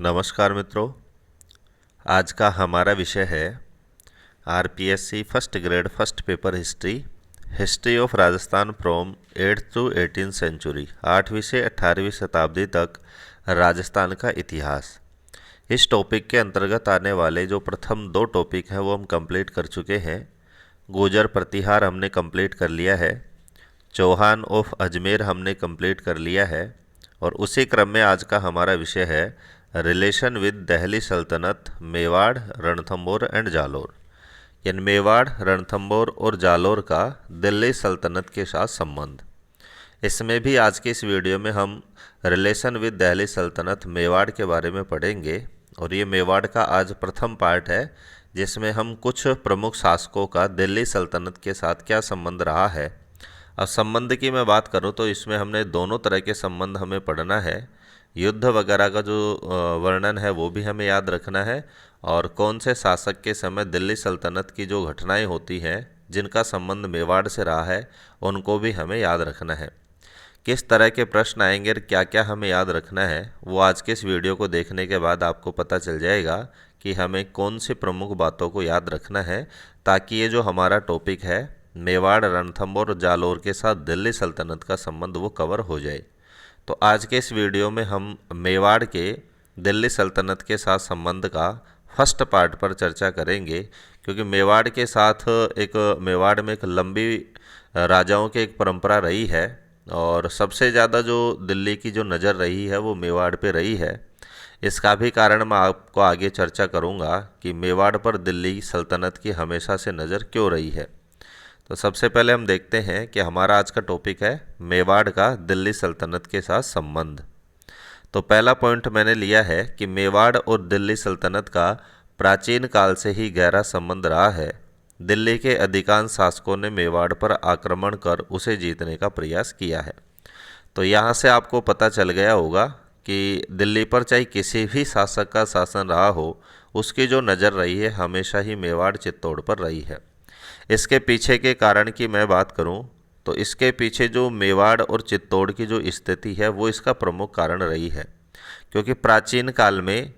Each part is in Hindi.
नमस्कार मित्रों, आज का हमारा विषय है RPSC first grade first paper history of Rajasthan from 8th to 18th century, 8वीं से 18वीं शताब्दी तक राजस्थान का इतिहास। इस टॉपिक के अंतर्गत आने वाले जो प्रथम दो टॉपिक हैं वो हम कंप्लीट कर चुके हैं। गुर्जर प्रतिहार हमने कंप्लीट कर लिया है, चौहान ऑफ अजमेर हमने कंप्लीट कर लिया है, और उसी क्रम में आज का हमारा विषय है रिलेशन विद दिल्ली सल्तनत, मेवाड़, रणथंभौर एंड जालोर। यानी मेवाड़, रणथंभौर और जालोर का दिल्ली सल्तनत के साथ संबंध। इसमें भी आज की इस वीडियो में हम रिलेशन विद दिल्ली सल्तनत मेवाड़ के बारे में पढ़ेंगे, और ये मेवाड़ का आज प्रथम पार्ट है जिसमें हम कुछ प्रमुख शासकों का दिल्ली सल्तनत के साथ क्या संबंध रहा है। अब संबंध की मैं बात करूं तो इसमें हमने दोनों तरह के संबंध हमें पढ़ना है। युद्ध वगैरह का जो वर्णन है वो भी हमें याद रखना है, और कौन से शासक के समय दिल्ली सल्तनत की जो घटनाएं होती हैं जिनका संबंध मेवाड़ से रहा है उनको भी हमें याद रखना है। किस तरह के प्रश्न आएंगे और क्या क्या हमें याद रखना है वो आज के इस वीडियो को देखने के बाद आपको पता चल जाएगा कि हमें कौन सी प्रमुख बातों को याद रखना है, ताकि ये जो हमारा टॉपिक है मेवाड़, रणथंभौर और जालोर के साथ दिल्ली सल्तनत का संबंध वो कवर हो जाए। तो आज के इस वीडियो में हम मेवाड़ के दिल्ली सल्तनत के साथ संबंध का फर्स्ट पार्ट पर चर्चा करेंगे, क्योंकि मेवाड़ के साथ मेवाड़ में एक लंबी राजाओं की एक परंपरा रही है, और सबसे ज़्यादा जो दिल्ली की जो नज़र रही है वो मेवाड़ पे रही है। इसका भी कारण मैं आपको आगे चर्चा करूँगा कि मेवाड़ पर दिल्ली सल्तनत की हमेशा से नज़र क्यों रही है। तो सबसे पहले हम देखते हैं कि हमारा आज का टॉपिक है मेवाड़ का दिल्ली सल्तनत के साथ संबंध। तो पहला पॉइंट मैंने लिया है कि मेवाड़ और दिल्ली सल्तनत का प्राचीन काल से ही गहरा संबंध रहा है। दिल्ली के अधिकांश शासकों ने मेवाड़ पर आक्रमण कर उसे जीतने का प्रयास किया है। तो यहाँ से आपको पता चल गया होगा कि दिल्ली पर चाहे किसी भी शासक का शासन रहा हो, उसकी जो नज़र रही है हमेशा ही मेवाड़, चित्तौड़ पर रही है। इसके पीछे के कारण की मैं बात करूं तो इसके पीछे जो मेवाड़ और चित्तौड़ की जो स्थिति है वो इसका प्रमुख कारण रही है, क्योंकि प्राचीन काल में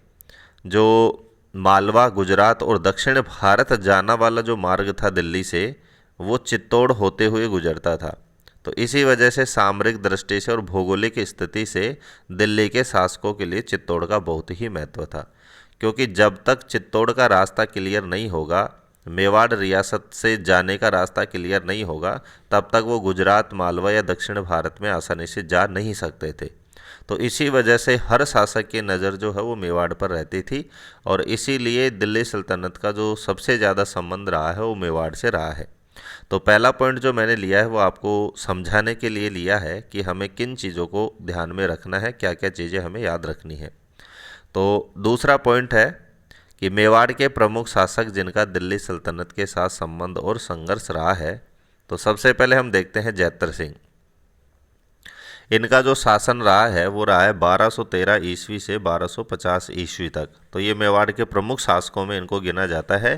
जो मालवा, गुजरात और दक्षिण भारत जाना वाला जो मार्ग था दिल्ली से, वो चित्तौड़ होते हुए गुजरता था। तो इसी वजह से सामरिक दृष्टि से और भौगोलिक स्थिति से दिल्ली के शासकों के लिए चित्तौड़ का बहुत ही महत्व था, क्योंकि जब तक चित्तौड़ का रास्ता क्लियर नहीं होगा, मेवाड़ रियासत से जाने का रास्ता क्लियर नहीं होगा, तब तक वो गुजरात, मालवा या दक्षिण भारत में आसानी से जा नहीं सकते थे। तो इसी वजह से हर शासक की नज़र जो है वो मेवाड़ पर रहती थी, और इसीलिए दिल्ली सल्तनत का जो सबसे ज़्यादा संबंध रहा है वो मेवाड़ से रहा है। तो पहला पॉइंट जो मैंने लिया है वो आपको समझाने के लिए लिया है कि हमें किन चीज़ों को ध्यान में रखना है, क्या क्या चीज़ें हमें याद रखनी है। तो दूसरा पॉइंट है कि मेवाड़ के प्रमुख शासक जिनका दिल्ली सल्तनत के साथ संबंध और संघर्ष रहा है। तो सबसे पहले हम देखते हैं जैत्र सिंह। इनका जो शासन रहा है वो रहा है 1213 ईस्वी से 1250 ईस्वी तक। तो ये मेवाड़ के प्रमुख शासकों में इनको गिना जाता है,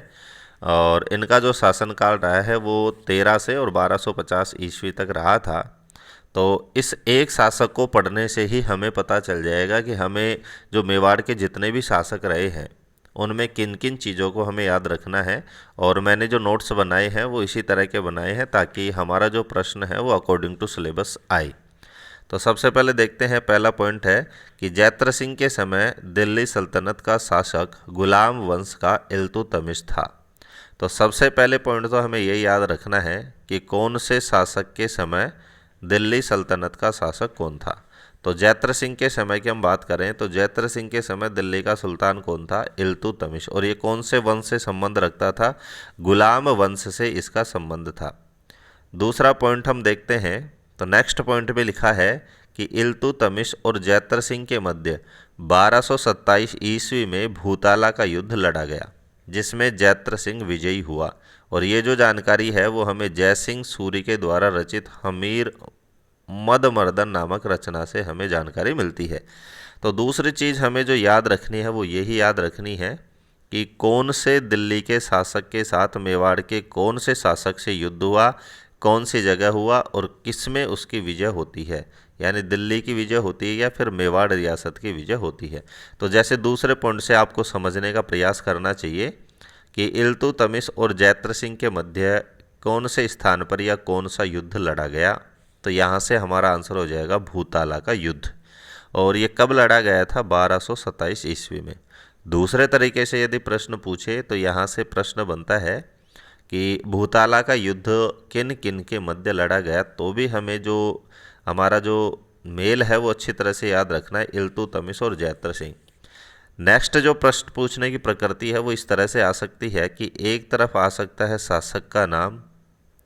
और इनका जो शासनकाल रहा है वो 13 से और 1250 ईस्वी तक रहा था। तो इस एक शासक को पढ़ने से ही हमें पता चल जाएगा कि हमें जो मेवाड़ के जितने भी शासक रहे हैं उनमें किन किन चीज़ों को हमें याद रखना है, और मैंने जो नोट्स बनाए हैं वो इसी तरह के बनाए हैं ताकि हमारा जो प्रश्न है वो अकॉर्डिंग टू सिलेबस आए। तो सबसे पहले देखते हैं, पहला पॉइंट है कि जैत्र सिंह के समय दिल्ली सल्तनत का शासक गुलाम वंश का इल्तुतमिश था। तो सबसे पहले पॉइंट तो हमें ये याद रखना है कि कौन से शासक के समय दिल्ली सल्तनत का शासक कौन था। तो जैत्र सिंह के समय की हम बात करें तो जैत्र सिंह के समय दिल्ली का सुल्तान कौन था? इल्तुतमिश। और ये कौन से वंश से संबंध रखता था? गुलाम वंश से इसका संबंध था। दूसरा पॉइंट हम देखते हैं, तो नेक्स्ट पॉइंट में लिखा है कि इल्तुतमिश और जैत्र सिंह के मध्य 1227 ईस्वी में भूताला का युद्ध लड़ा गया, जिसमें जैत्र सिंह विजयी हुआ। और ये जो जानकारी है वो हमें जय सिंह सूरी के द्वारा रचित हमीर मदमर्दन नामक रचना से हमें जानकारी मिलती है। तो दूसरी चीज़ हमें जो याद रखनी है वो यही याद रखनी है कि कौन से दिल्ली के शासक के साथ मेवाड़ के कौन से शासक से युद्ध हुआ, कौन सी जगह हुआ और किस में उसकी विजय होती है। यानी दिल्ली की विजय होती है या फिर मेवाड़ रियासत की विजय होती है। तो जैसे दूसरे पॉइंट से आपको समझने का प्रयास करना चाहिए कि इल्तुतमिश और जैत्र सिंह के मध्य कौन से स्थान पर या कौन सा युद्ध लड़ा गया, तो यहाँ से हमारा आंसर हो जाएगा भूताला का युद्ध। और ये कब लड़ा गया था? 1227 ईस्वी में। दूसरे तरीके से यदि प्रश्न पूछे तो यहाँ से प्रश्न बनता है कि भूताला का युद्ध किन किन के मध्य लड़ा गया, तो भी हमें जो हमारा जो मेल है वो अच्छी तरह से याद रखना है, इल्तुतमिश और जैत्र सिंह। नेक्स्ट जो प्रश्न पूछने की प्रकृति है वो इस तरह से आ सकती है कि एक तरफ आ सकता है शासक का नाम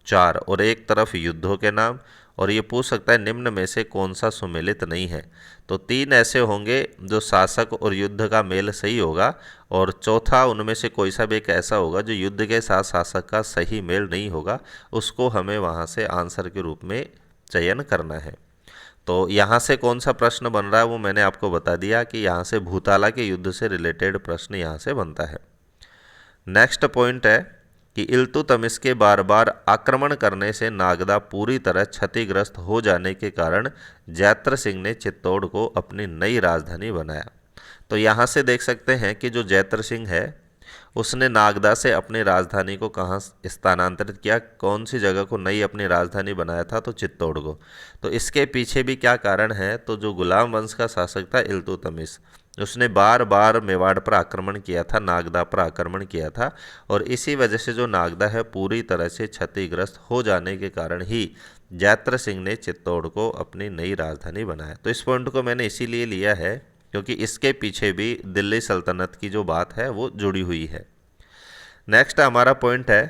4 और एक तरफ युद्धों के नाम, और ये पूछ सकता है निम्न में से कौन सा सुमेलित नहीं है। तो 3 ऐसे होंगे जो शासक और युद्ध का मेल सही होगा, और चौथा उनमें से कोई सा भी एक ऐसा होगा जो युद्ध के साथ शासक का सही मेल नहीं होगा, उसको हमें वहाँ से आंसर के रूप में चयन करना है। तो यहाँ से कौन सा प्रश्न बन रहा है वो मैंने आपको बता दिया कि यहाँ से भूताला के युद्ध से रिलेटेड प्रश्न यहाँ से बनता है। नेक्स्ट पॉइंट है कि इल्तुतमिश के बार बार आक्रमण करने से नागदा पूरी तरह क्षतिग्रस्त हो जाने के कारण जैत्र सिंह ने चित्तौड़ को अपनी नई राजधानी बनाया। तो यहाँ से देख सकते हैं कि जो जैत्र सिंह है उसने नागदा से अपनी राजधानी को कहाँ स्थानांतरित किया, कौन सी जगह को नई अपनी राजधानी बनाया था, तो चित्तौड़ को। तो इसके पीछे भी क्या कारण है, तो जो गुलाम वंश का शासक था इल्तुतमिश, उसने बार बार मेवाड़ पर आक्रमण किया था, नागदा पर आक्रमण किया था, और इसी वजह से जो नागदा है पूरी तरह से क्षतिग्रस्त हो जाने के कारण ही जैत्र सिंह ने चित्तौड़ को अपनी नई राजधानी बनाया। तो इस पॉइंट को मैंने इसीलिए लिया है क्योंकि इसके पीछे भी दिल्ली सल्तनत की जो बात है वो जुड़ी हुई है। नेक्स्ट हमारा पॉइंट है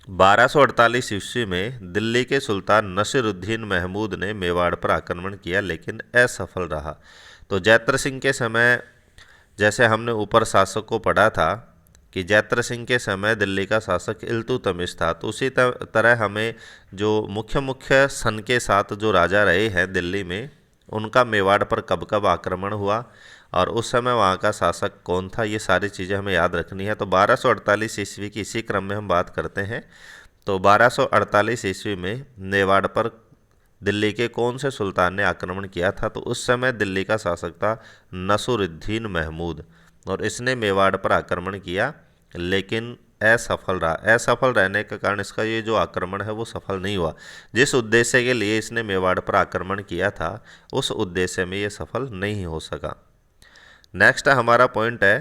1248 ईस्वी में दिल्ली के सुल्तान नसीरुद्दीन महमूद ने मेवाड़ पर आक्रमण किया लेकिन असफल रहा। तो जैत्र सिंह के समय, जैसे हमने ऊपर शासक को पढ़ा था कि जैत्र सिंह के समय दिल्ली का शासक इल्तुतमिश था, तो उसी तरह हमें जो मुख्य सन के साथ जो राजा रहे हैं दिल्ली में, उनका मेवाड़ पर कब कब आक्रमण हुआ और उस समय वहाँ का शासक कौन था, ये सारी चीज़ें हमें याद रखनी है। तो 1248 ईस्वी की इसी क्रम में हम बात करते हैं। तो 1248 ईस्वी में मेवाड़ पर दिल्ली के कौन से सुल्तान ने आक्रमण किया था, तो उस समय दिल्ली का शासक था नसीरुद्दीन महमूद, और इसने मेवाड़ पर आक्रमण किया लेकिन असफल रहा। असफल रहने के कारण इसका ये जो आक्रमण है वो सफल नहीं हुआ। जिस उद्देश्य के लिए इसने मेवाड़ पर आक्रमण किया था उस उद्देश्य में ये सफल नहीं हो सका। नेक्स्ट हमारा पॉइंट है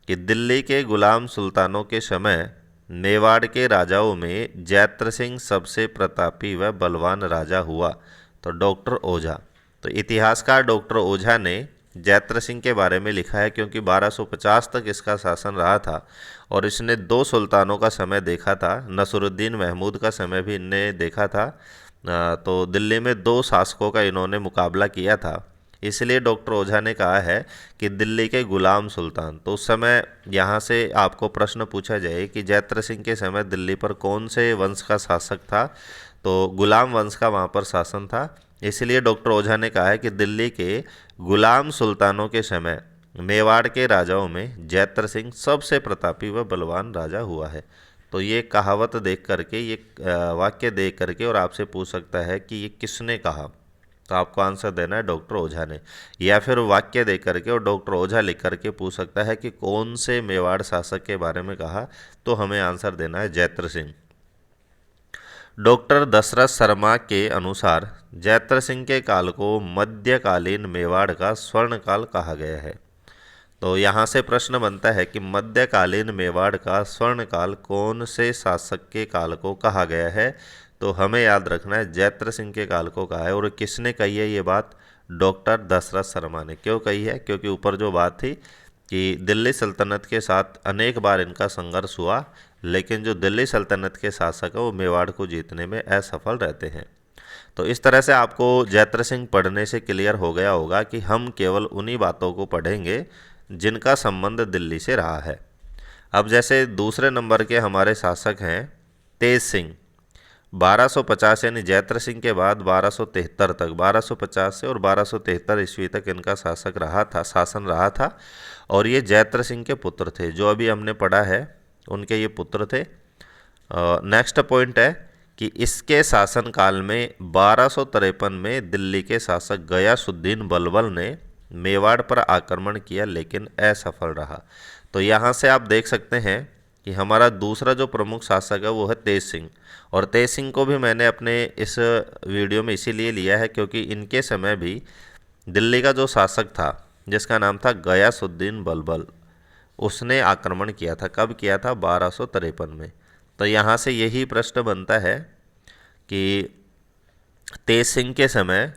कि दिल्ली के गुलाम सुल्तानों के समय मेवाड़ के राजाओं में जैत्र सिंह सबसे प्रतापी व बलवान राजा हुआ। तो डॉक्टर ओझा, तो इतिहासकार डॉक्टर ओझा ने जैत्र सिंह के बारे में लिखा है क्योंकि 1250 तक इसका शासन रहा था और इसने 2 सुल्तानों का समय देखा था। नसरुद्दीन महमूद का समय भी इनने देखा था। तो दिल्ली में 2 शासकों का इन्होंने मुकाबला किया था। इसलिए डॉक्टर ओझा ने कहा है कि दिल्ली के गुलाम सुल्तान, तो उस समय यहाँ से आपको प्रश्न पूछा जाए कि जैत्र सिंह के समय दिल्ली पर कौन से वंश का शासक था, तो गुलाम वंश का वहाँ पर शासन था। इसलिए डॉक्टर ओझा ने कहा है कि दिल्ली के गुलाम सुल्तानों के समय मेवाड़ के राजाओं में जैत्र सिंह सबसे प्रतापी व बलवान राजा हुआ है। तो ये कहावत देख करके, ये वाक्य देख करके और आपसे पूछ सकता है कि ये किसने कहा, तो आपको आंसर देना है डॉक्टर ओझा ने, या फिर वाक्य देख करके और डॉक्टर ओझा लिख करके पूछ सकता है कि कौन से मेवाड़ शासक के बारे में कहा, तो हमें आंसर देना है जैत्र सिंह। डॉक्टर दशरथ शर्मा के अनुसार जैत्र सिंह के काल को मध्यकालीन मेवाड़ का स्वर्ण काल कहा गया है। तो यहाँ से प्रश्न बनता है कि मध्यकालीन मेवाड़ का स्वर्ण काल कौन से शासक के काल को कहा गया है, तो हमें याद रखना है जैत्र सिंह के काल को कहा है। और किसने कही है ये बात? डॉक्टर दशरथ शर्मा ने। क्यों कही है? क्योंकि ऊपर जो बात थी कि दिल्ली सल्तनत के साथ अनेक बार इनका संघर्ष हुआ, लेकिन जो दिल्ली सल्तनत के शासक है वो मेवाड़ को जीतने में असफल रहते हैं। तो इस तरह से आपको जैत्र सिंह पढ़ने से क्लियर हो गया होगा कि हम केवल उन्हीं बातों को पढ़ेंगे जिनका संबंध दिल्ली से रहा है। अब जैसे दूसरे नंबर के हमारे शासक हैं तेज सिंह, 1250 यानी जैत्र सिंह के बाद 1273 तक, 1250 से और 1273 ईस्वी तक इनका शासन रहा था और ये जैत्र सिंह के पुत्र थे। जो अभी हमने पढ़ा है उनके ये पुत्र थे। नेक्स्ट पॉइंट है कि इसके शासनकाल में 1253 में दिल्ली के शासक गयासुद्दीन बलबल ने मेवाड़ पर आक्रमण किया लेकिन असफल रहा। तो यहाँ से आप देख सकते हैं कि हमारा दूसरा जो प्रमुख शासक है वो है तेज सिंह, और तेज सिंह को भी मैंने अपने इस वीडियो में इसीलिए लिया है क्योंकि इनके समय भी दिल्ली का जो शासक था जिसका नाम था गयासुद्दीन बलबल, उसने आक्रमण किया था। कब किया था? 1253 में। तो यहाँ से यही प्रश्न बनता है कि तेज सिंह के समय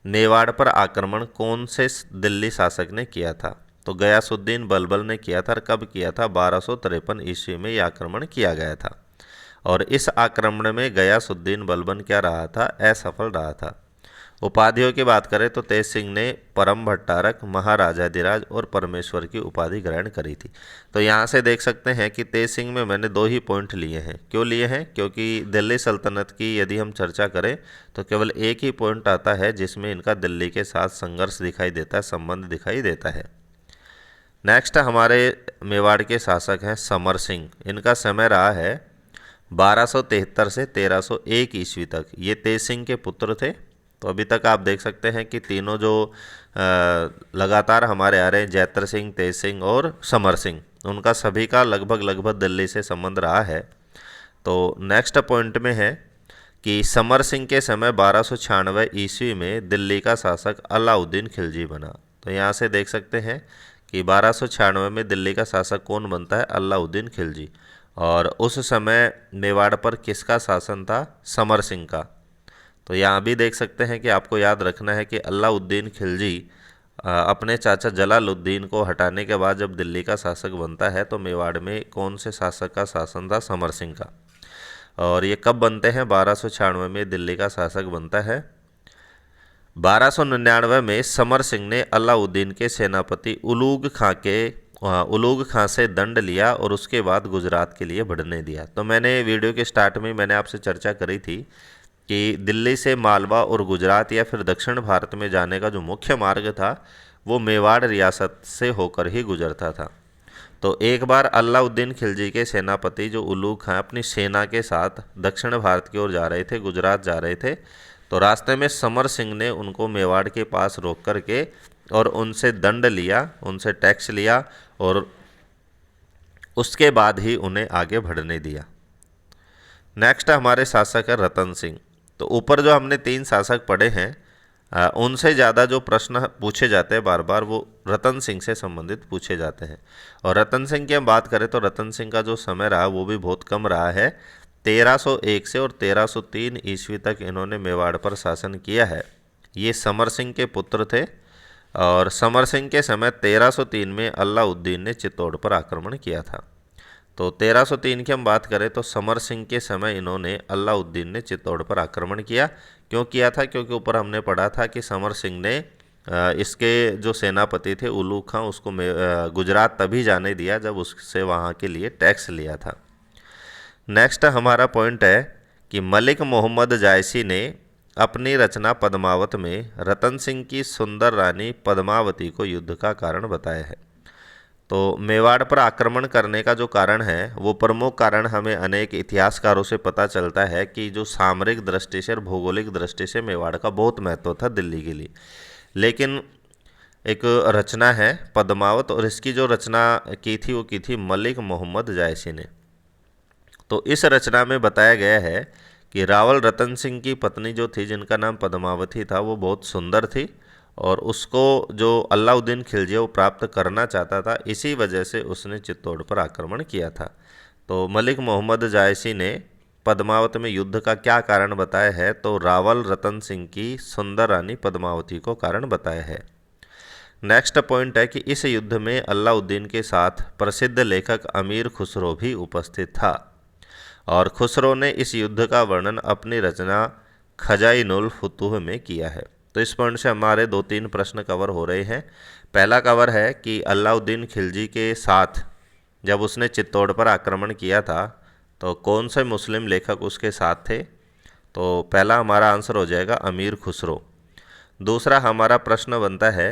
मेवाड़ पर आक्रमण कौन से दिल्ली शासक ने किया था? तो गयासुद्दीन बलबल ने किया था। और कब किया था? 1253 ईस्वी में यह आक्रमण किया गया था। और इस आक्रमण में गयासुद्दीन बलबन क्या रहा था? असफल रहा था। उपाधियों की बात करें तो तेज सिंह ने परम भट्टारक, महाराजाधिराज और परमेश्वर की उपाधि ग्रहण करी थी। तो यहाँ से देख सकते हैं कि तेज सिंह में मैंने 2 ही पॉइंट लिए हैं। क्यों लिए हैं? क्योंकि दिल्ली सल्तनत की यदि हम चर्चा करें तो केवल एक ही पॉइंट आता है जिसमें इनका दिल्ली के साथ संघर्ष दिखाई देता है, संबंध दिखाई देता है। नेक्स्ट हमारे मेवाड़ के शासक हैं समर सिंह। इनका समय रहा है 1273 से 1301 ईस्वी तक। ये तेज सिंह के पुत्र थे। तो अभी तक आप देख सकते हैं कि तीनों जो लगातार हमारे आ रहे हैं, जैतर सिंह, तेज सिंह और समर सिंह, उनका सभी का लगभग दिल्ली से संबंध रहा है। तो नेक्स्ट पॉइंट में है कि समर सिंह के समय 1296 ईस्वी में दिल्ली का शासक अलाउद्दीन खिलजी बना। तो यहाँ से देख सकते हैं कि 1296 में दिल्ली का शासक कौन बनता है? अलाउद्दीन खिलजी। और उस समय मेवाड़ पर किसका शासन था? समर सिंह का। तो यहाँ भी देख सकते हैं कि आपको याद रखना है कि अलाउद्दीन खिलजी अपने चाचा जलालुद्दीन को हटाने के बाद जब दिल्ली का शासक बनता है तो मेवाड़ में कौन से शासक का शासन था? समर सिंह का। और ये कब बनते हैं? 1296 में दिल्ली का शासक बनता है। 1299 में समर सिंह ने अलाउद्दीन के सेनापति उलूग खां से दंड लिया और उसके बाद गुजरात के लिए बढ़ने दिया। तो मैंने वीडियो के स्टार्ट में मैंने आपसे चर्चा करी थी कि दिल्ली से मालवा और गुजरात या फिर दक्षिण भारत में जाने का जो मुख्य मार्ग था वो मेवाड़ रियासत से होकर ही गुजरता था। तो एक बार अलाउद्दीन खिलजी के सेनापति जो उलूग खां अपनी सेना के साथ दक्षिण भारत की ओर जा रहे थे, गुजरात जा रहे थे, तो रास्ते में समर सिंह ने उनको मेवाड़ के पास रोक करके और उनसे दंड लिया, उनसे टैक्स लिया और उसके बाद ही उन्हें आगे बढ़ने दिया। नेक्स्ट हमारे शासक है रतन सिंह। तो ऊपर जो हमने 3 शासक पढ़े हैं उनसे ज़्यादा जो प्रश्न पूछे जाते हैं बार बार वो रतन सिंह से संबंधित पूछे जाते हैं। और रतन सिंह की हम बात करें तो रतन सिंह का जो समय रहा वो भी बहुत कम रहा है। 1301 से और 1303 ईस्वी तक इन्होंने मेवाड़ पर शासन किया है। ये समर सिंह के पुत्र थे और समर सिंह के समय 1303 में अलाउद्दीन ने चित्तौड़ पर आक्रमण किया था। तो 1303 की हम बात करें तो समर सिंह के समय इन्होंने अलाउद्दीन ने चित्तौड़ पर आक्रमण किया। क्यों किया था? क्योंकि ऊपर हमने पढ़ा था कि समर सिंह ने इसके जो सेनापति थे उलूग खां उसको गुजरात तभी जाने दिया जब उससे वहाँ के लिए टैक्स लिया था। नेक्स्ट हमारा पॉइंट है कि मलिक मोहम्मद जायसी ने अपनी रचना पद्मावत में रतन सिंह की सुंदर रानी पद्मावती को युद्ध का कारण बताया है। तो मेवाड़ पर आक्रमण करने का जो कारण है वो प्रमुख कारण हमें अनेक इतिहासकारों से पता चलता है कि जो सामरिक दृष्टि से और भौगोलिक दृष्टि से मेवाड़ का बहुत महत्व था दिल्ली के लिए। लेकिन एक रचना है पद्मावत और इसकी जो रचना की थी वो की थी मलिक मोहम्मद जायसी ने। तो इस रचना में बताया गया है कि रावल रतन सिंह की पत्नी जो थी जिनका नाम पद्मावती था वो बहुत सुंदर थी और उसको जो अलाउद्दीन खिलजी वो प्राप्त करना चाहता था, इसी वजह से उसने चित्तौड़ पर आक्रमण किया था। तो मलिक मोहम्मद जायसी ने पद्मावत में युद्ध का क्या कारण बताया है? तो रावल रतन सिंह की सुंदर रानी पद्मावती को कारण बताया है। नेक्स्ट पॉइंट है कि इस युद्ध में अलाउद्दीन के साथ प्रसिद्ध लेखक अमीर खुसरो भी उपस्थित था और खुसरो ने इस युद्ध का वर्णन अपनी रचना खजाइनुल फुतूह में किया है। तो इस पॉइंट से हमारे 2-3 प्रश्न कवर हो रहे हैं। पहला कवर है कि अलाउद्दीन खिलजी के साथ जब उसने चित्तौड़ पर आक्रमण किया था तो कौन से मुस्लिम लेखक उसके साथ थे? तो पहला हमारा आंसर हो जाएगा अमीर खुसरो। दूसरा हमारा प्रश्न बनता है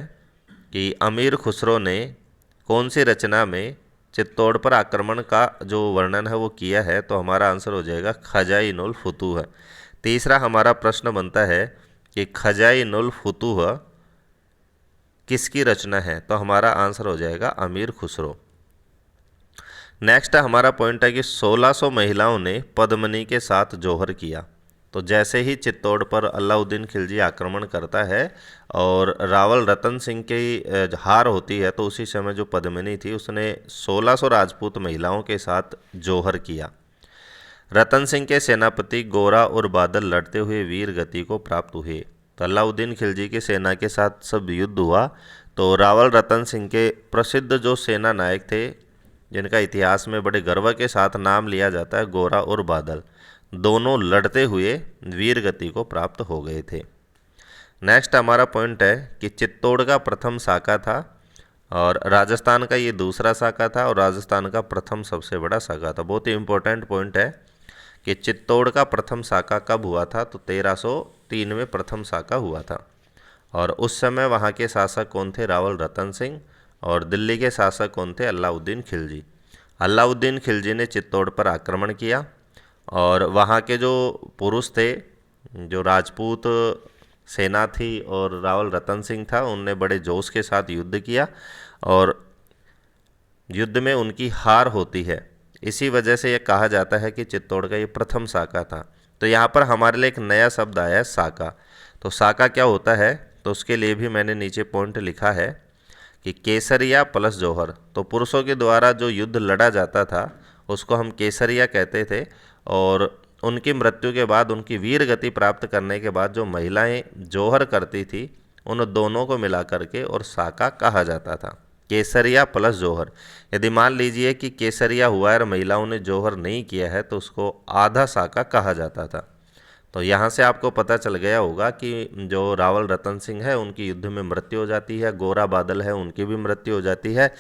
कि अमीर खुसरो ने कौन सी रचना में चित्तौड़ पर आक्रमण का जो वर्णन है वो किया है, तो हमारा आंसर हो जाएगा खजाइनुल फुतूह। तीसरा हमारा प्रश्न बनता है कि खजाइनुल फुतूह किसकी रचना है, तो हमारा आंसर हो जाएगा अमीर खुसरो। नेक्स्ट हमारा पॉइंट है कि 1600 महिलाओं ने पद्मनी के साथ जौहर किया। तो जैसे ही चित्तौड़ पर अलाउद्दीन खिलजी आक्रमण करता है और रावल रतन सिंह की हार होती है, तो उसी समय जो पद्मिनी थी उसने 1600 राजपूत महिलाओं के साथ जौहर किया। रतन सिंह के सेनापति गोरा और बादल लड़ते हुए वीर गति को प्राप्त हुए। तो अलाउद्दीन खिलजी की सेना के साथ सब युद्ध हुआ, तो रावल रतन सिंह के प्रसिद्ध जो सेना नायक थे, जिनका इतिहास में बड़े गर्व के साथ नाम लिया जाता है, गोरा और बादल, दोनों लड़ते हुए वीर गति को प्राप्त हो गए थे। नेक्स्ट हमारा पॉइंट है कि चित्तौड़ का प्रथम साका था और राजस्थान का ये दूसरा साका था और राजस्थान का प्रथम सबसे बड़ा साका था। बहुत ही इंपॉर्टेंट पॉइंट है कि चित्तौड़ का प्रथम साका कब हुआ था, तो 1303 में प्रथम साका हुआ था। और उस समय वहाँ के शासक कौन थे, रावल रतन सिंह, और दिल्ली के शासक कौन थे, अलाउद्दीन खिलजी। अलाउद्दीन खिलजी ने चित्तौड़ पर आक्रमण किया और वहाँ के जो पुरुष थे, जो राजपूत सेना थी और रावल रतन सिंह था, उनने बड़े जोश के साथ युद्ध किया और युद्ध में उनकी हार होती है। इसी वजह से यह कहा जाता है कि चित्तौड़ का ये प्रथम साका था। तो यहाँ पर हमारे लिए एक नया शब्द आया है, साका। तो साका क्या होता है, तो उसके लिए भी मैंने नीचे पॉइंट लिखा है कि केसरिया प्लस जौहर। तो पुरुषों के द्वारा जो युद्ध लड़ा जाता था उसको हम केसरिया कहते थे, और उनकी मृत्यु के बाद, उनकी वीर गति प्राप्त करने के बाद जो महिलाएं जौहर करती थी, उन दोनों को मिला करके और साका कहा जाता था, केसरिया प्लस जौहर। यदि मान लीजिए कि केसरिया हुआ है और महिलाओं ने जौहर नहीं किया है, तो उसको आधा साका कहा जाता था। तो यहाँ से आपको पता चल गया होगा कि जो रावल रतन सिंह है उनकी युद्ध में मृत्यु हो जाती है, गोरा बादल है उनकी भी मृत्यु हो जाती है,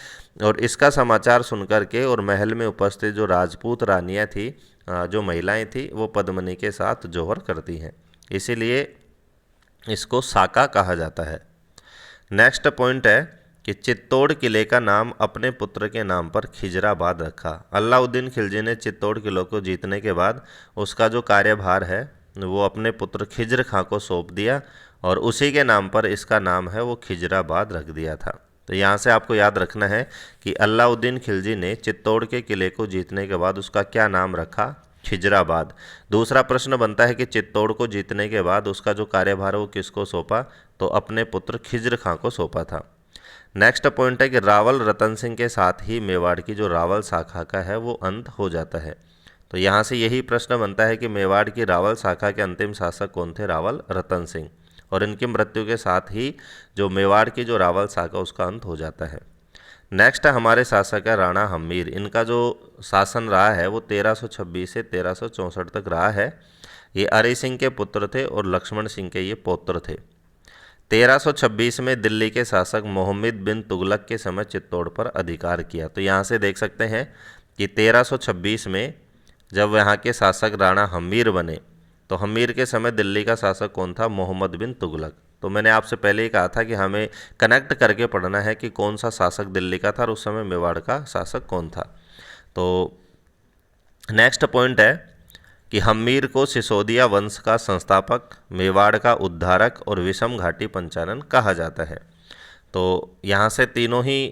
और इसका समाचार सुनकर के और महल में उपस्थित जो राजपूत रानियाँ थी, जो महिलाएं थी, वो पद्मिनी के साथ जौहर करती हैं, इसीलिए इसको साका कहा जाता है। नेक्स्ट पॉइंट है कि चित्तौड़ किले का नाम अपने पुत्र के नाम पर खिजराबाद रखा। अलाउद्दीन खिलजी ने चित्तौड़ किले को जीतने के बाद उसका जो कार्यभार है वो अपने पुत्र खिजर खां को सौंप दिया और उसी के नाम पर इसका नाम है वो खिजराबाद रख दिया था। तो यहाँ से आपको याद रखना है कि अलाउद्दीन खिलजी ने चित्तौड़ के किले को जीतने के बाद उसका क्या नाम रखा, खिजराबाद। दूसरा प्रश्न बनता है कि चित्तौड़ को जीतने के बाद उसका जो कार्यभार वो किसको सौंपा, तो अपने पुत्र खिजर खां को सौंपा था। नेक्स्ट पॉइंट है कि रावल रतन सिंह के साथ ही मेवाड़ की जो रावल शाखा का है वो अंत हो जाता है। तो यहाँ से यही प्रश्न बनता है कि मेवाड़ की रावल शाखा के अंतिम शासक कौन थे, रावल रतन सिंह, और इनकी मृत्यु के साथ ही जो मेवाड़ की जो रावल शाखा उसका अंत हो जाता है। नेक्स्ट हमारे शासक है राणा हम्मीर। इनका जो शासन रहा है वो 1326 से 1364 तक रहा है। ये अरी सिंह के पुत्र थे और लक्ष्मण सिंह के ये पौत्र थे। 1326 में दिल्ली के शासक मोहम्मद बिन तुगलक के समय चित्तौड़ पर अधिकार किया। तो यहाँ से देख सकते हैं कि 1326 में जब यहाँ के शासक राणा हम्मीर बने, तो हम्मीर के समय दिल्ली का शासक कौन था, मोहम्मद बिन तुगलक। तो मैंने आपसे पहले ही कहा था कि हमें कनेक्ट करके पढ़ना है कि कौन सा शासक दिल्ली का था और उस समय मेवाड़ का शासक कौन था। तो नेक्स्ट पॉइंट है कि हम्मीर को सिसोदिया वंश का संस्थापक, मेवाड़ का उद्धारक और विषम घाटी पंचानन कहा जाता है। तो यहाँ से तीनों ही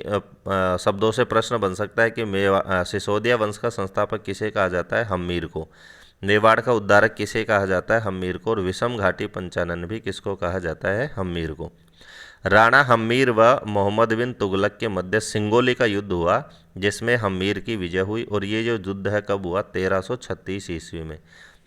शब्दों से प्रश्न बन सकता है कि सिसोदिया वंश का संस्थापक किसे कहा जाता है, हम्मीर को। मेवाड़ का उद्धारक किसे कहा जाता है, हम्मीर को। और विषम घाटी पंचानन भी किसको कहा जाता है, हम्मीर को। राणा हम्मीर व मोहम्मद बिन तुगलक के मध्य सिंगोली का युद्ध हुआ, जिसमें हम्मीर की विजय हुई। और ये जो युद्ध है कब हुआ, 1336 ईस्वी में।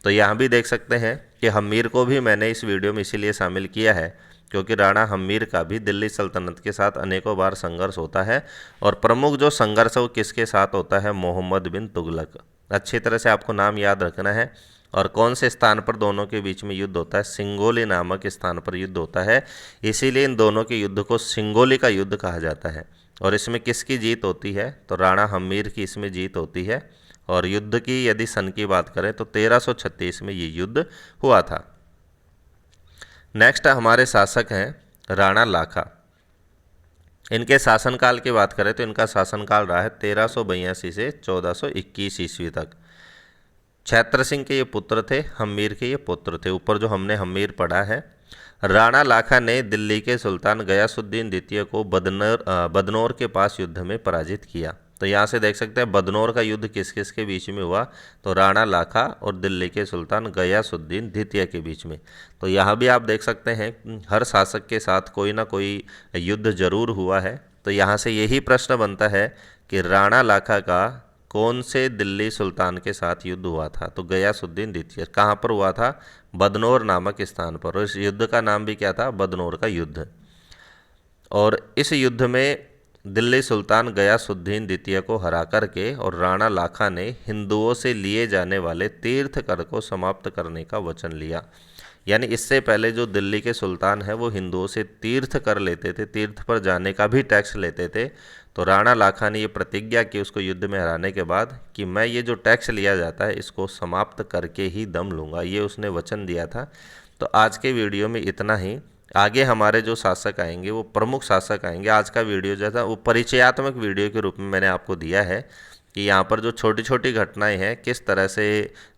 तो यहाँ भी देख सकते हैं कि हम्मीर को भी मैंने इस वीडियो में इसीलिए शामिल किया है क्योंकि राणा हम्मीर का भी दिल्ली सल्तनत के साथ अनेकों बार संघर्ष होता है, और प्रमुख जो संघर्ष है वो किसके साथ होता है, मोहम्मद बिन तुगलक। अच्छी तरह से आपको नाम याद रखना है। और कौन से स्थान पर दोनों के बीच में युद्ध होता है, सिंगोली नामक स्थान पर युद्ध होता है, इसीलिए इन दोनों के युद्ध को सिंगोली का युद्ध कहा जाता है। और इसमें किसकी जीत होती है, तो राणा हम्मीर की इसमें जीत होती है। और युद्ध की यदि सन की बात करें तो 1336 में ये युद्ध हुआ था। नेक्स्ट हमारे शासक हैं राणा लाखा। इनके शासनकाल की बात करें तो इनका शासनकाल रहा है 1382 से 1421 ईस्वी तक। छैत्र सिंह के ये पुत्र थे, हम्मीर के ये पुत्र थे। ऊपर जो हमने हम्मीर पढ़ा है। राणा लाखा ने दिल्ली के सुल्तान गयासुद्दीन द्वितीय को बदनौर के पास युद्ध में पराजित किया। तो यहाँ से देख सकते हैं बदनौर का युद्ध किस किस के बीच में हुआ, तो राणा लाखा और दिल्ली के सुल्तान गयासुद्दीन द्वितीय के बीच में। तो यहाँ भी आप देख सकते हैं हर शासक के साथ कोई ना कोई युद्ध जरूर हुआ है। तो यहाँ से यही प्रश्न बनता है कि राणा लाखा का कौन से दिल्ली सुल्तान के साथ युद्ध हुआ था, तो गयासुद्दीन द्वितीय। कहाँ पर हुआ था, बदनौर नामक स्थान पर। और इस युद्ध का नाम भी क्या था, बदनौर का युद्ध। और इस युद्ध में दिल्ली सुल्तान गयासुद्दीन द्वितीय को हरा करके और राणा लाखा ने हिंदुओं से लिए जाने वाले तीर्थ कर को समाप्त करने का वचन लिया। यानी इससे पहले जो दिल्ली के सुल्तान हैं वो हिंदुओं से तीर्थ कर लेते थे, तीर्थ पर जाने का भी टैक्स लेते थे। तो राणा लाखा ने ये प्रतिज्ञा की उसको युद्ध में हराने के बाद कि मैं ये जो टैक्स लिया जाता है इसको समाप्त करके ही दम लूँगा, ये उसने वचन दिया था। तो आज के वीडियो में इतना ही। आगे हमारे जो शासक आएंगे वो प्रमुख शासक आएंगे। आज का वीडियो जो था वो परिचयात्मक वीडियो के रूप में मैंने आपको दिया है कि यहाँ पर जो छोटी छोटी घटनाएं हैं किस तरह से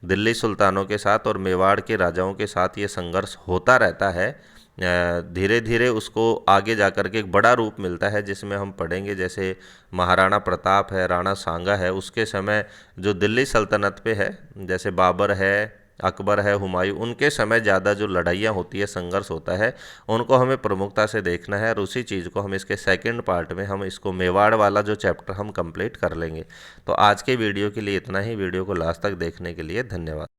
दिल्ली सुल्तानों के साथ और मेवाड़ के राजाओं के साथ ये संघर्ष होता रहता है। धीरे धीरे उसको आगे जाकर के एक बड़ा रूप मिलता है जिसमें हम पढ़ेंगे जैसे महाराणा प्रताप है, राणा सांगा है, उसके समय जो दिल्ली सल्तनत पे है, जैसे बाबर है, अकबर है, हुमायूं, उनके समय ज़्यादा जो लड़ाइयाँ होती है, संघर्ष होता है, उनको हमें प्रमुखता से देखना है। और उसी चीज़ को हम इसके सेकंड पार्ट में हम इसको मेवाड़ वाला जो चैप्टर हम कंप्लीट कर लेंगे। तो आज के वीडियो के लिए इतना ही। वीडियो को लास्ट तक देखने के लिए धन्यवाद।